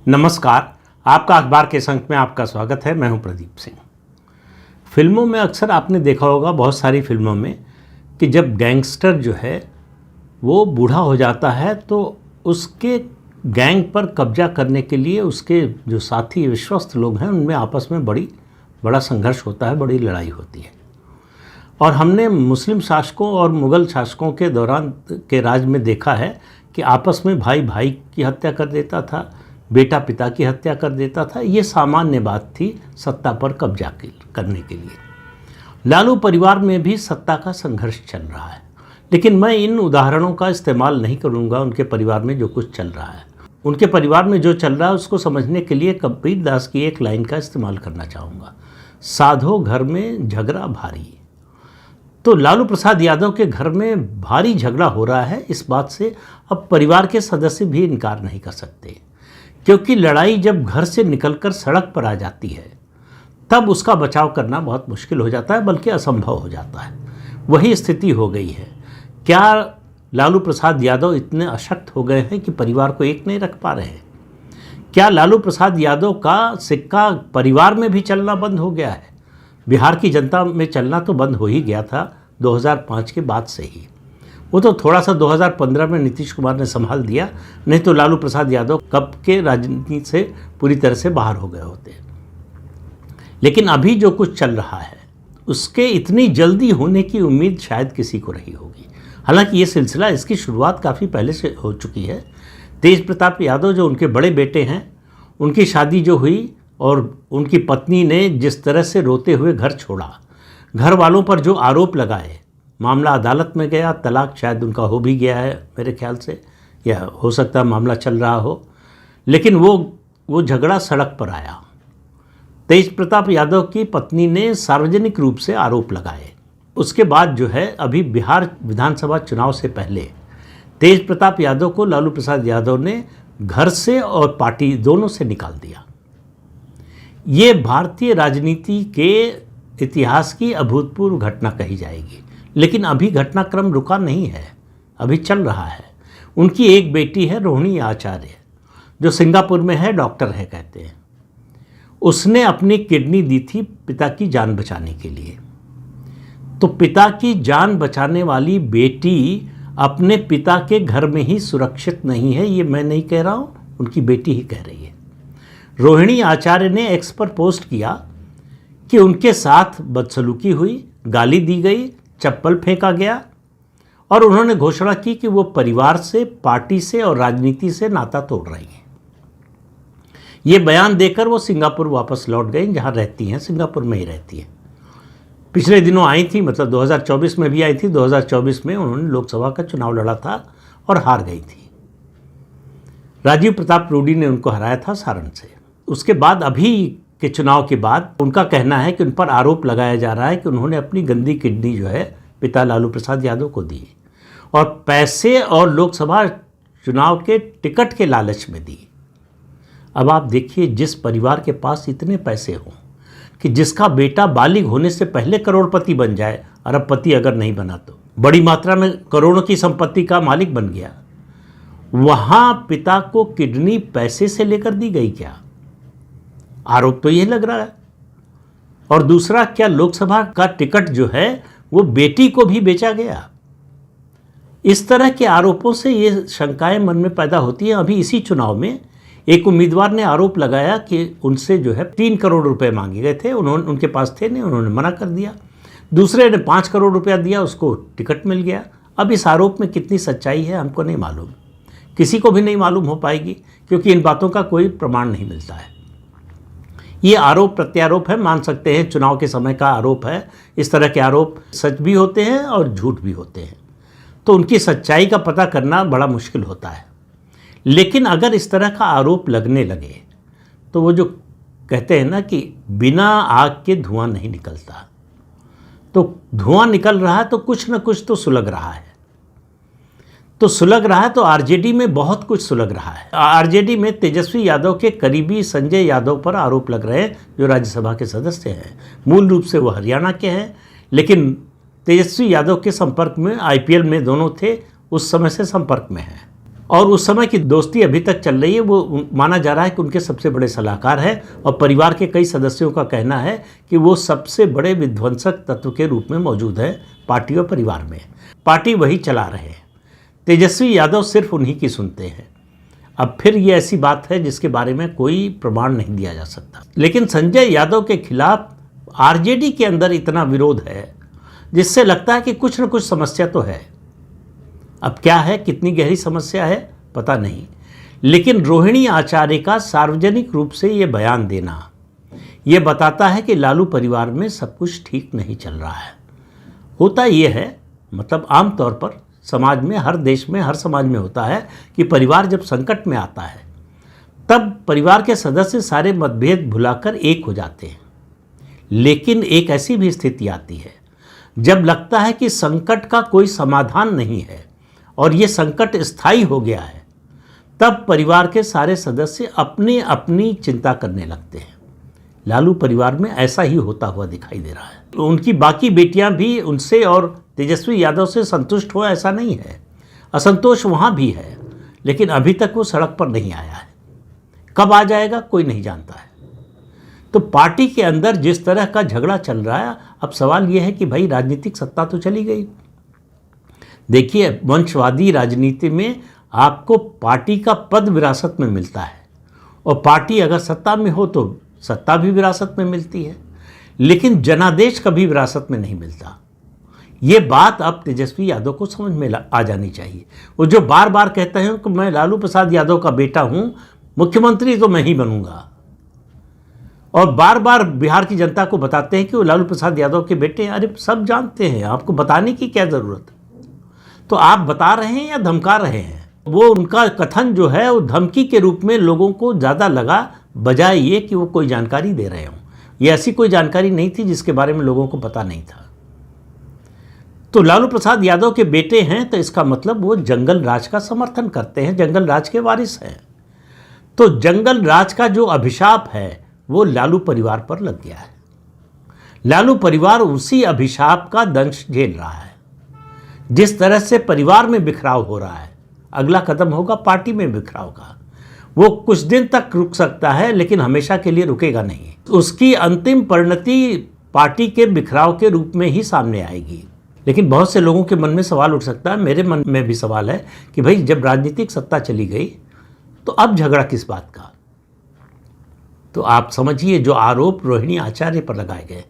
नमस्कार। आपका अखबार के संग में आपका स्वागत है। मैं हूं प्रदीप सिंह। फिल्मों में अक्सर आपने देखा होगा, बहुत सारी फिल्मों में, कि जब गैंगस्टर जो है वो बूढ़ा हो जाता है तो उसके गैंग पर कब्जा करने के लिए उसके जो साथी विश्वस्त लोग हैं उनमें आपस में बड़ा संघर्ष होता है, बड़ी लड़ाई होती है। और हमने मुस्लिम शासकों और मुग़ल शासकों के दौरान के राज में देखा है कि आपस में भाई भाई की हत्या कर देता था, बेटा पिता की हत्या कर देता था। ये सामान्य बात थी सत्ता पर कब्जा करने के लिए। लालू परिवार में भी सत्ता का संघर्ष चल रहा है, लेकिन मैं इन उदाहरणों का इस्तेमाल नहीं करूंगा। उनके परिवार में जो कुछ चल रहा है, उनके परिवार में जो चल रहा है, उसको समझने के लिए कबीर दास की एक लाइन का इस्तेमाल करना चाहूँगा, साधो घर में झगड़ा भारी। तो लालू प्रसाद यादव के घर में भारी झगड़ा हो रहा है। इस बात से अब परिवार के सदस्य भी इनकार नहीं कर सकते, क्योंकि लड़ाई जब घर से निकलकर सड़क पर आ जाती है तब उसका बचाव करना बहुत मुश्किल हो जाता है, बल्कि असंभव हो जाता है। वही स्थिति हो गई है। क्या लालू प्रसाद यादव इतने अशक्त हो गए हैं कि परिवार को एक नहीं रख पा रहे हैं? क्या लालू प्रसाद यादव का सिक्का परिवार में भी चलना बंद हो गया है? बिहार की जनता में चलना तो बंद हो ही गया था 2005 के बाद से ही। वो तो थोड़ा सा 2015 में नीतीश कुमार ने संभाल दिया, नहीं तो लालू प्रसाद यादव कब के राजनीति से पूरी तरह से बाहर हो गए होते। लेकिन अभी जो कुछ चल रहा है उसके इतनी जल्दी होने की उम्मीद शायद किसी को रही होगी। हालांकि ये सिलसिला, इसकी शुरुआत काफ़ी पहले से हो चुकी है। तेज प्रताप यादव जो उनके बड़े बेटे हैं, उनकी शादी जो हुई और उनकी पत्नी ने जिस तरह से रोते हुए घर छोड़ा, घर वालों पर जो आरोप लगाए, मामला अदालत में गया, तलाक शायद उनका हो भी गया है मेरे ख्याल से, या हो सकता है मामला चल रहा हो, लेकिन वो झगड़ा सड़क पर आया। तेज प्रताप यादव की पत्नी ने सार्वजनिक रूप से आरोप लगाए। उसके बाद जो है, अभी बिहार विधानसभा चुनाव से पहले तेज प्रताप यादव को लालू प्रसाद यादव ने घर से और पार्टी दोनों से निकाल दिया। ये भारतीय राजनीति के इतिहास की अभूतपूर्व घटना कही जाएगी। लेकिन अभी घटनाक्रम रुका नहीं है, अभी चल रहा है। उनकी एक बेटी है रोहिणी आचार्य, जो सिंगापुर में है, डॉक्टर है कहते हैं। उसने अपनी किडनी दी थी पिता की जान बचाने के लिए। तो पिता की जान बचाने वाली बेटी अपने पिता के घर में ही सुरक्षित नहीं है, ये मैं नहीं कह रहा हूँ, उनकी बेटी ही कह रही है। रोहिणी आचार्य ने एक्स पर पोस्ट किया कि उनके साथ बदसलूकी हुई, गाली दी गई, चप्पल फेंका गया, और उन्होंने घोषणा की कि वो परिवार से, पार्टी से और राजनीति से नाता तोड़ रही हैं। ये बयान देकर वो सिंगापुर वापस लौट गई, जहां रहती हैं, सिंगापुर में ही रहती हैं। पिछले दिनों आई थी, मतलब 2024 में भी आई थी। 2024 में उन्होंने लोकसभा का चुनाव लड़ा था और हार गई थी। राजीव प्रताप रूडी ने उनको हराया था सारण से। उसके बाद अभी के चुनाव के बाद उनका कहना है कि उन पर आरोप लगाया जा रहा है कि उन्होंने अपनी गंदी किडनी जो है पिता लालू प्रसाद यादव को दी, और पैसे और लोकसभा चुनाव के टिकट के लालच में दी। अब आप देखिए, जिस परिवार के पास इतने पैसे हों कि जिसका बेटा बालिग होने से पहले करोड़पति बन जाए, अरबपति अगर नहीं बना तो बड़ी मात्रा में करोड़ों की संपत्ति का मालिक बन गया, वहाँ पिता को किडनी पैसे से लेकर दी गई क्या? आरोप तो यही लग रहा है। और दूसरा, क्या लोकसभा का टिकट जो है वो बेटी को भी बेचा गया? इस तरह के आरोपों से ये शंकाएं मन में पैदा होती हैं। अभी इसी चुनाव में एक उम्मीदवार ने आरोप लगाया कि उनसे जो है 3 करोड़ रुपए मांगे गए थे, उनके पास थे नहीं, उन्होंने मना कर दिया। दूसरे ने 5 करोड़ रुपया दिया, उसको टिकट मिल गया। अब इस आरोप में कितनी सच्चाई है हमको नहीं मालूम, किसी को भी नहीं मालूम हो पाएगी, क्योंकि इन बातों का कोई प्रमाण नहीं मिलता है। ये आरोप प्रत्यारोप है, मान सकते हैं चुनाव के समय का आरोप है। इस तरह के आरोप सच भी होते हैं और झूठ भी होते हैं, तो उनकी सच्चाई का पता करना बड़ा मुश्किल होता है। लेकिन अगर इस तरह का आरोप लगने लगे तो वो जो कहते हैं ना कि बिना आग के धुआं नहीं निकलता, तो धुआं निकल रहा है तो कुछ ना कुछ तो सुलग रहा है। तो सुलग रहा है तो आरजेडी में बहुत कुछ सुलग रहा है। आरजेडी में तेजस्वी यादव के करीबी संजय यादव पर आरोप लग रहे हैं, जो राज्यसभा के सदस्य हैं। मूल रूप से वो हरियाणा के हैं, लेकिन तेजस्वी यादव के संपर्क में आईपीएल में दोनों थे, उस समय से संपर्क में हैं। और उस समय की दोस्ती अभी तक चल रही है। वो माना जा रहा है कि उनके सबसे बड़े सलाहकार हैं और परिवार के कई सदस्यों का कहना है कि वो सबसे बड़े विध्वंसक तत्व के रूप में मौजूद है पार्टी और परिवार में। पार्टी वही चला रहे हैं, तेजस्वी यादव सिर्फ उन्हीं की सुनते हैं। अब फिर ये ऐसी बात है जिसके बारे में कोई प्रमाण नहीं दिया जा सकता। लेकिन संजय यादव के खिलाफ आरजेडी के अंदर इतना विरोध है जिससे लगता है कि कुछ न कुछ समस्या तो है। अब क्या है, कितनी गहरी समस्या है पता नहीं, लेकिन रोहिणी आचार्य का सार्वजनिक रूप से ये बयान देना ये बताता है कि लालू परिवार में सब कुछ ठीक नहीं चल रहा है। होता ये है, मतलब आमतौर पर समाज में, हर देश में, हर समाज में होता है कि परिवार जब संकट में आता है तब परिवार के सदस्य सारे मतभेद भुलाकर एक हो जाते हैं। लेकिन एक ऐसी भी स्थिति आती है जब लगता है कि संकट का कोई समाधान नहीं है और ये संकट स्थायी हो गया है, तब परिवार के सारे सदस्य अपनी अपनी चिंता करने लगते हैं। लालू परिवार में ऐसा ही होता हुआ दिखाई दे रहा है। उनकी बाकी बेटियां भी उनसे और तेजस्वी यादव से संतुष्ट हो ऐसा नहीं है, असंतोष वहाँ भी है, लेकिन अभी तक वो सड़क पर नहीं आया है। कब आ जाएगा कोई नहीं जानता है। तो पार्टी के अंदर जिस तरह का झगड़ा चल रहा है, अब सवाल ये है कि भाई राजनीतिक सत्ता तो चली गई। देखिए, वंशवादी राजनीति में आपको पार्टी का पद विरासत में मिलता है और पार्टी अगर सत्ता में हो तो सत्ता भी विरासत में मिलती है, लेकिन जनादेश कभी विरासत में नहीं मिलता। ये बात अब तेजस्वी यादव को समझ में आ जानी चाहिए। वो जो बार बार कहते हैं कि मैं लालू प्रसाद यादव का बेटा हूँ, मुख्यमंत्री तो मैं ही बनूंगा, और बार बार बिहार की जनता को बताते हैं कि वो लालू प्रसाद यादव के बेटे हैं। अरे सब जानते हैं, आपको बताने की क्या ज़रूरत है। तो आप बता रहे हैं या धमका रहे हैं? वो उनका कथन जो है वो धमकी के रूप में लोगों को ज़्यादा लगा, बजाय ये कि वो कोई जानकारी दे रहे हों। ये ऐसी कोई जानकारी नहीं थी जिसके बारे में लोगों को पता नहीं था। तो लालू प्रसाद यादव के बेटे हैं तो इसका मतलब वो जंगल राज का समर्थन करते हैं, जंगल राज के वारिस हैं। तो जंगल राज का जो अभिशाप है वो लालू परिवार पर लग गया है। लालू परिवार उसी अभिशाप का दंश झेल रहा है। जिस तरह से परिवार में बिखराव हो रहा है, अगला कदम होगा पार्टी में बिखराव का। वो कुछ दिन तक रुक सकता है लेकिन हमेशा के लिए रुकेगा नहीं। उसकी अंतिम परिणति पार्टी के बिखराव के रूप में ही सामने आएगी। लेकिन बहुत से लोगों के मन में सवाल उठ सकता है, मेरे मन में भी सवाल है कि भाई जब राजनीतिक सत्ता चली गई तो अब झगड़ा किस बात का? तो आप समझिए, जो आरोप रोहिणी आचार्य पर लगाए गए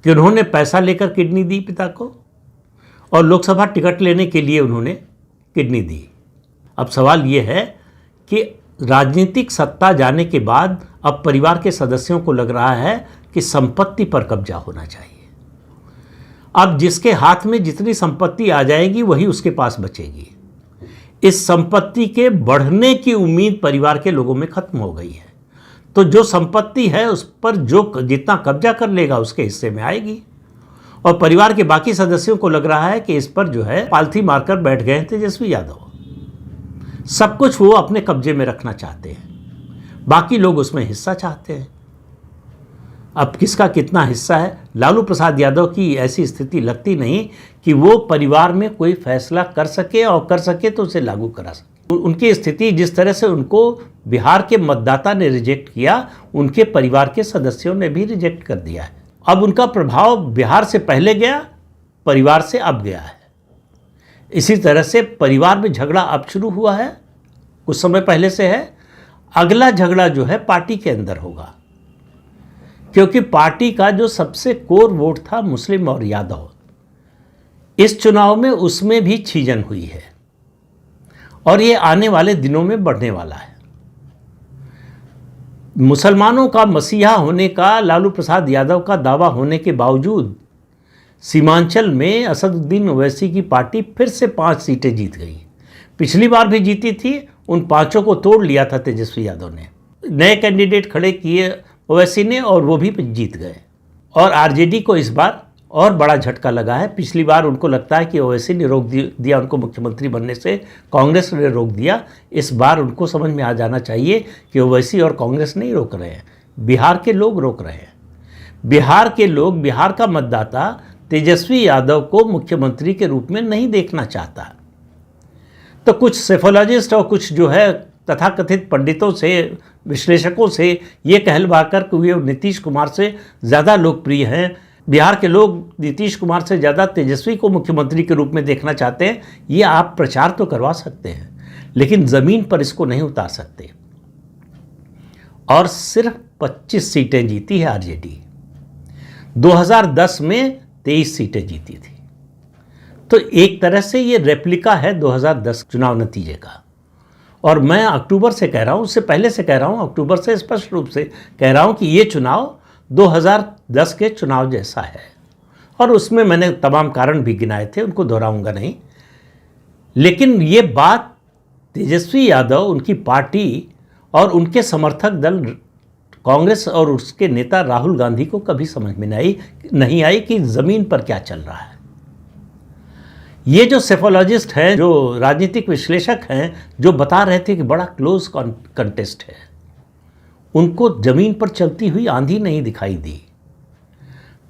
कि उन्होंने पैसा लेकर किडनी दी पिता को और लोकसभा टिकट लेने के लिए उन्होंने किडनी दी। अब सवाल ये है कि राजनीतिक सत्ता जाने के बाद अब परिवार के सदस्यों को लग रहा है कि संपत्ति पर कब्जा होना चाहिए। अब जिसके हाथ में जितनी संपत्ति आ जाएगी वही उसके पास बचेगी। इस संपत्ति के बढ़ने की उम्मीद परिवार के लोगों में खत्म हो गई है। तो जो संपत्ति है उस पर जो जितना कब्जा कर लेगा उसके हिस्से में आएगी। और परिवार के बाकी सदस्यों को लग रहा है कि इस पर जो है पालथी मारकर बैठ गए हैं तेजस्वी यादव। सब कुछ वो अपने कब्जे में रखना चाहते हैं, बाकी लोग उसमें हिस्सा चाहते हैं। अब किसका कितना हिस्सा है? लालू प्रसाद यादव की ऐसी स्थिति लगती नहीं कि वो परिवार में कोई फैसला कर सके, और कर सके तो उसे लागू करा सके। उनकी स्थिति जिस तरह से उनको बिहार के मतदाता ने रिजेक्ट किया, उनके परिवार के सदस्यों ने भी रिजेक्ट कर दिया है। अब उनका प्रभाव बिहार से पहले गया, परिवार से अब गया है। इसी तरह से परिवार में झगड़ा अब शुरू हुआ है, कुछ समय पहले से है। अगला झगड़ा जो है पार्टी के अंदर होगा, क्योंकि पार्टी का जो सबसे कोर वोट था मुस्लिम और यादव, इस चुनाव में उसमें भी छीजन हुई है और ये आने वाले दिनों में बढ़ने वाला है। मुसलमानों का मसीहा होने का लालू प्रसाद यादव का दावा होने के बावजूद सीमांचल में असदुद्दीन ओवैसी की पार्टी फिर से 5 सीटें जीत गई। पिछली बार भी जीती थी, उन 5 को तोड़ लिया था तेजस्वी यादव ने। नए कैंडिडेट खड़े किए ओवैसी ने और वो भी जीत गए। और आरजेडी को इस बार और बड़ा झटका लगा है। पिछली बार उनको लगता है कि ओवैसी ने रोक दिया उनको मुख्यमंत्री बनने से, कांग्रेस ने रोक दिया। इस बार उनको समझ में आ जाना चाहिए कि ओवैसी और कांग्रेस नहीं रोक रहे हैं, बिहार के लोग रोक रहे हैं। बिहार के लोग, बिहार का मतदाता तेजस्वी यादव को मुख्यमंत्री के रूप में नहीं देखना चाहता। तो कुछ सेफोलॉजिस्ट और कुछ जो है तथाकथित पंडितों से, विश्लेषकों से ये कहलवाकर कि वे नीतीश कुमार से ज़्यादा लोकप्रिय हैं, बिहार के लोग नीतीश कुमार से ज़्यादा तेजस्वी को मुख्यमंत्री के रूप में देखना चाहते हैं, ये आप प्रचार तो करवा सकते हैं, लेकिन ज़मीन पर इसको नहीं उतार सकते। और सिर्फ 25 सीटें जीती है आरजेडी। 2010 में 23 सीटें जीती थी। तो एक तरह से ये रेप्लिका है 2010 चुनाव नतीजे का। और मैं अक्टूबर से कह रहा हूँ, उससे पहले से कह रहा हूँ, अक्टूबर से स्पष्ट रूप से कह रहा हूँ कि ये चुनाव 2010 के चुनाव जैसा है। और उसमें मैंने तमाम कारण भी गिनाए थे, उनको दोहराऊंगा नहीं। लेकिन ये बात तेजस्वी यादव, उनकी पार्टी और उनके समर्थक दल कांग्रेस और उसके नेता राहुल गांधी को कभी समझ में नहीं आई कि ज़मीन पर क्या चल रहा है। ये जो सेफोलॉजिस्ट हैं, जो राजनीतिक विश्लेषक हैं, जो बता रहे थे कि बड़ा क्लोज कंटेस्ट है, उनको ज़मीन पर चलती हुई आंधी नहीं दिखाई दी।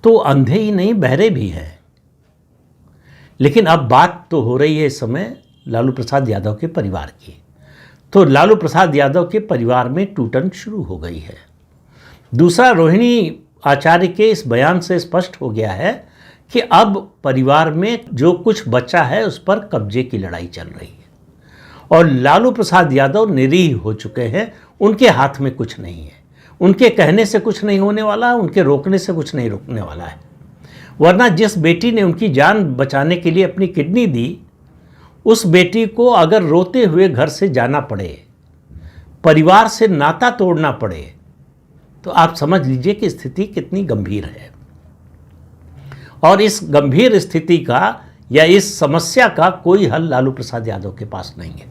तो अंधे ही नहीं, बहरे भी हैं। लेकिन अब बात तो हो रही है इस समय लालू प्रसाद यादव के परिवार की। तो लालू प्रसाद यादव के परिवार में टूटन शुरू हो गई है। दूसरा, रोहिणी आचार्य के इस बयान से स्पष्ट हो गया है कि अब परिवार में जो कुछ बचा है उस पर कब्जे की लड़ाई चल रही है। और लालू प्रसाद यादव निरीह हो चुके हैं, उनके हाथ में कुछ नहीं है। उनके कहने से कुछ नहीं होने वाला, उनके रोकने से कुछ नहीं रोकने वाला है। वरना जिस बेटी ने उनकी जान बचाने के लिए अपनी किडनी दी, उस बेटी को अगर रोते हुए घर से जाना पड़े, परिवार से नाता तोड़ना पड़े, तो आप समझ लीजिए कि स्थिति कितनी गंभीर है। और इस गंभीर स्थिति का या इस समस्या का कोई हल लालू प्रसाद यादव के पास नहीं है।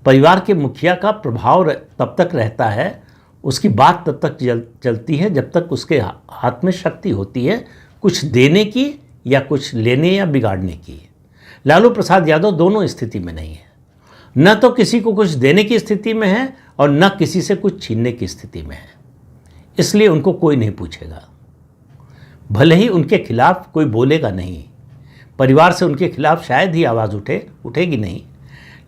परिवार के मुखिया का प्रभाव तब तक रहता है, उसकी बात तब तक चलती है जब तक उसके हाथ में शक्ति होती है कुछ देने की या कुछ लेने या बिगाड़ने की। लालू प्रसाद यादव दोनों स्थिति में नहीं है, न तो किसी को कुछ देने की स्थिति में है और न किसी से कुछ छीनने की स्थिति में है। इसलिए उनको कोई नहीं पूछेगा, भले ही उनके खिलाफ कोई बोलेगा नहीं, परिवार से उनके खिलाफ शायद ही आवाज़ उठेगी नहीं,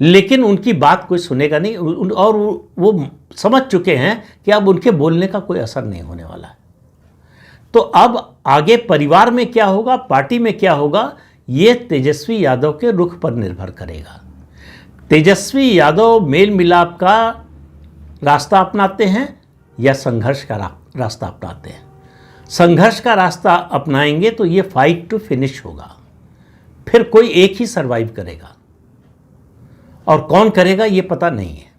लेकिन उनकी बात कोई सुनेगा नहीं। और वो समझ चुके हैं कि अब उनके बोलने का कोई असर नहीं होने वाला है। तो अब आगे परिवार में क्या होगा, पार्टी में क्या होगा, ये तेजस्वी यादव के रुख पर निर्भर करेगा। तेजस्वी यादव मेल मिलाप का रास्ता अपनाते हैं या संघर्ष का रास्ता अपनाते हैं। संघर्ष का रास्ता अपनाएंगे तो ये फाइट टू फिनिश होगा, फिर कोई एक ही सरवाइव करेगा और कौन करेगा ये पता नहीं है।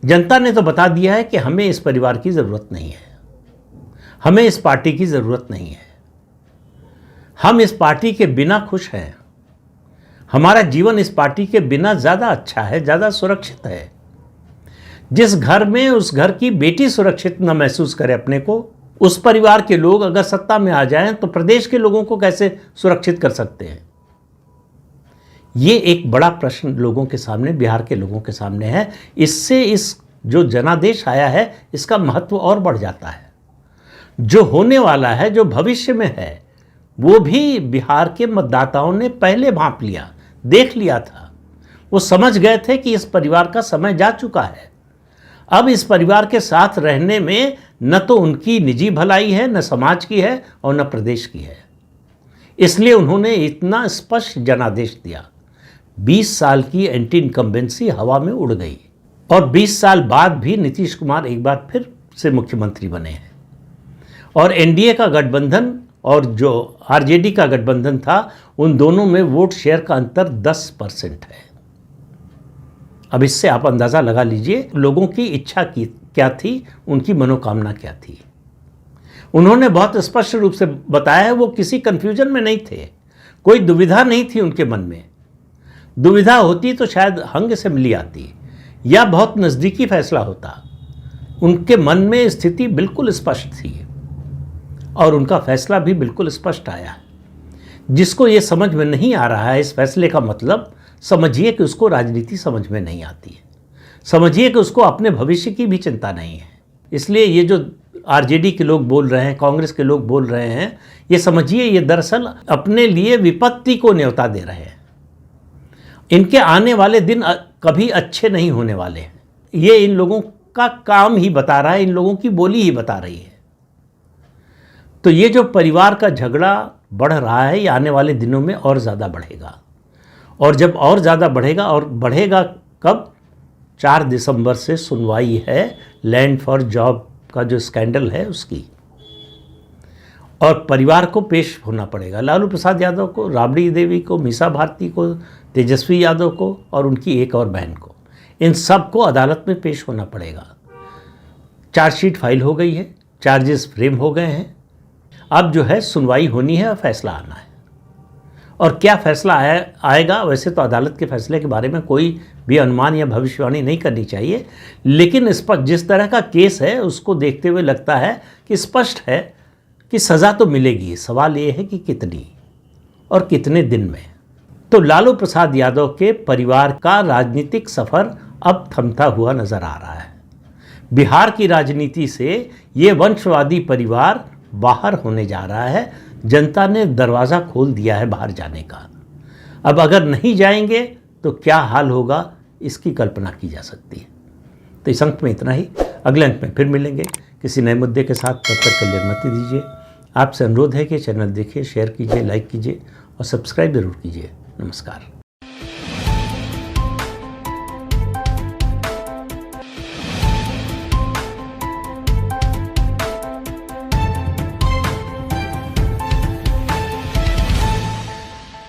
जनता ने तो बता दिया है कि हमें इस परिवार की ज़रूरत नहीं है, हमें इस पार्टी की ज़रूरत नहीं है, हम इस पार्टी के बिना खुश हैं, हमारा जीवन इस पार्टी के बिना ज़्यादा अच्छा है, ज़्यादा सुरक्षित है। जिस घर में उस घर की बेटी सुरक्षित न महसूस करे अपने को, उस परिवार के लोग अगर सत्ता में आ जाएं तो प्रदेश के लोगों को कैसे सुरक्षित कर सकते हैं? ये एक बड़ा प्रश्न लोगों के सामने, बिहार के लोगों के सामने है। इससे इस जो जनादेश आया है इसका महत्व और बढ़ जाता है। जो होने वाला है, जो भविष्य में है, वो भी बिहार के मतदाताओं ने पहले भांप लिया, देख लिया था। वो समझ गए थे कि इस परिवार का समय जा चुका है। अब इस परिवार के साथ रहने में न तो उनकी निजी भलाई है, न समाज की है और न प्रदेश की है। इसलिए उन्होंने इतना स्पष्ट जनादेश दिया। 20 साल की एंटी इनकम्बेंसी हवा में उड़ गई और 20 साल बाद भी नीतीश कुमार एक बार फिर से मुख्यमंत्री बने हैं। और एनडीए का गठबंधन और जो आरजेडी का गठबंधन था, उन दोनों में वोट शेयर का अंतर 10% है। अब इससे आप अंदाज़ा लगा लीजिए लोगों की इच्छा की क्या थी, उनकी मनोकामना क्या थी। उन्होंने बहुत स्पष्ट रूप से बताया है, वो किसी कन्फ्यूजन में नहीं थे, कोई दुविधा नहीं थी उनके मन में। दुविधा होती तो शायद हंग से मिली आती या बहुत नज़दीकी फैसला होता। उनके मन में स्थिति बिल्कुल स्पष्ट थी और उनका फैसला भी बिल्कुल स्पष्ट आया। जिसको ये समझ में नहीं आ रहा है इस फैसले का मतलब, समझिए कि उसको राजनीति समझ में नहीं आती है, समझिए कि उसको अपने भविष्य की भी चिंता नहीं है। इसलिए ये जो आरजेडी के लोग बोल रहे हैं, कांग्रेस के लोग बोल रहे हैं, ये समझिए ये दरअसल अपने लिए विपत्ति को न्योता दे रहे हैं। इनके आने वाले दिन कभी अच्छे नहीं होने वाले हैं। ये इन लोगों का काम ही बता रहा है, इन लोगों की बोली ही बता रही है। तो ये जो परिवार का झगड़ा बढ़ रहा है, ये आने वाले दिनों में और ज़्यादा बढ़ेगा। और जब और ज़्यादा बढ़ेगा, और बढ़ेगा कब? 4 दिसंबर से सुनवाई है लैंड फॉर जॉब का जो स्कैंडल है उसकी, और परिवार को पेश होना पड़ेगा। लालू प्रसाद यादव को, राबड़ी देवी को, मीसा भारती को, तेजस्वी यादव को और उनकी एक और बहन को, इन सब को अदालत में पेश होना पड़ेगा। चार्जशीट फाइल हो गई है, चार्जेस फ्रेम हो गए हैं, अब जो है सुनवाई होनी है और फैसला आना है। और क्या फैसला आएगा, वैसे तो अदालत के फैसले के बारे में कोई भी अनुमान या भविष्यवाणी नहीं करनी चाहिए, लेकिन स्पष्ट जिस तरह का केस है उसको देखते हुए लगता है कि स्पष्ट है कि सज़ा तो मिलेगी। सवाल ये है कि कितनी और कितने दिन में। तो लालू प्रसाद यादव के परिवार का राजनीतिक सफ़र अब थमता हुआ नज़र आ रहा है। बिहार की राजनीति से ये वंशवादी परिवार बाहर होने जा रहा है। जनता ने दरवाज़ा खोल दिया है बाहर जाने का। अब अगर नहीं जाएंगे तो क्या हाल होगा, इसकी कल्पना की जा सकती है। तो इस अंक में इतना ही। अगले अंक में फिर मिलेंगे किसी नए मुद्दे के साथ। तब तक के लिए अनुमति दीजिए। आपसे अनुरोध है कि चैनल देखिए, शेयर कीजिए, लाइक कीजिए और सब्सक्राइब जरूर कीजिए। नमस्कार।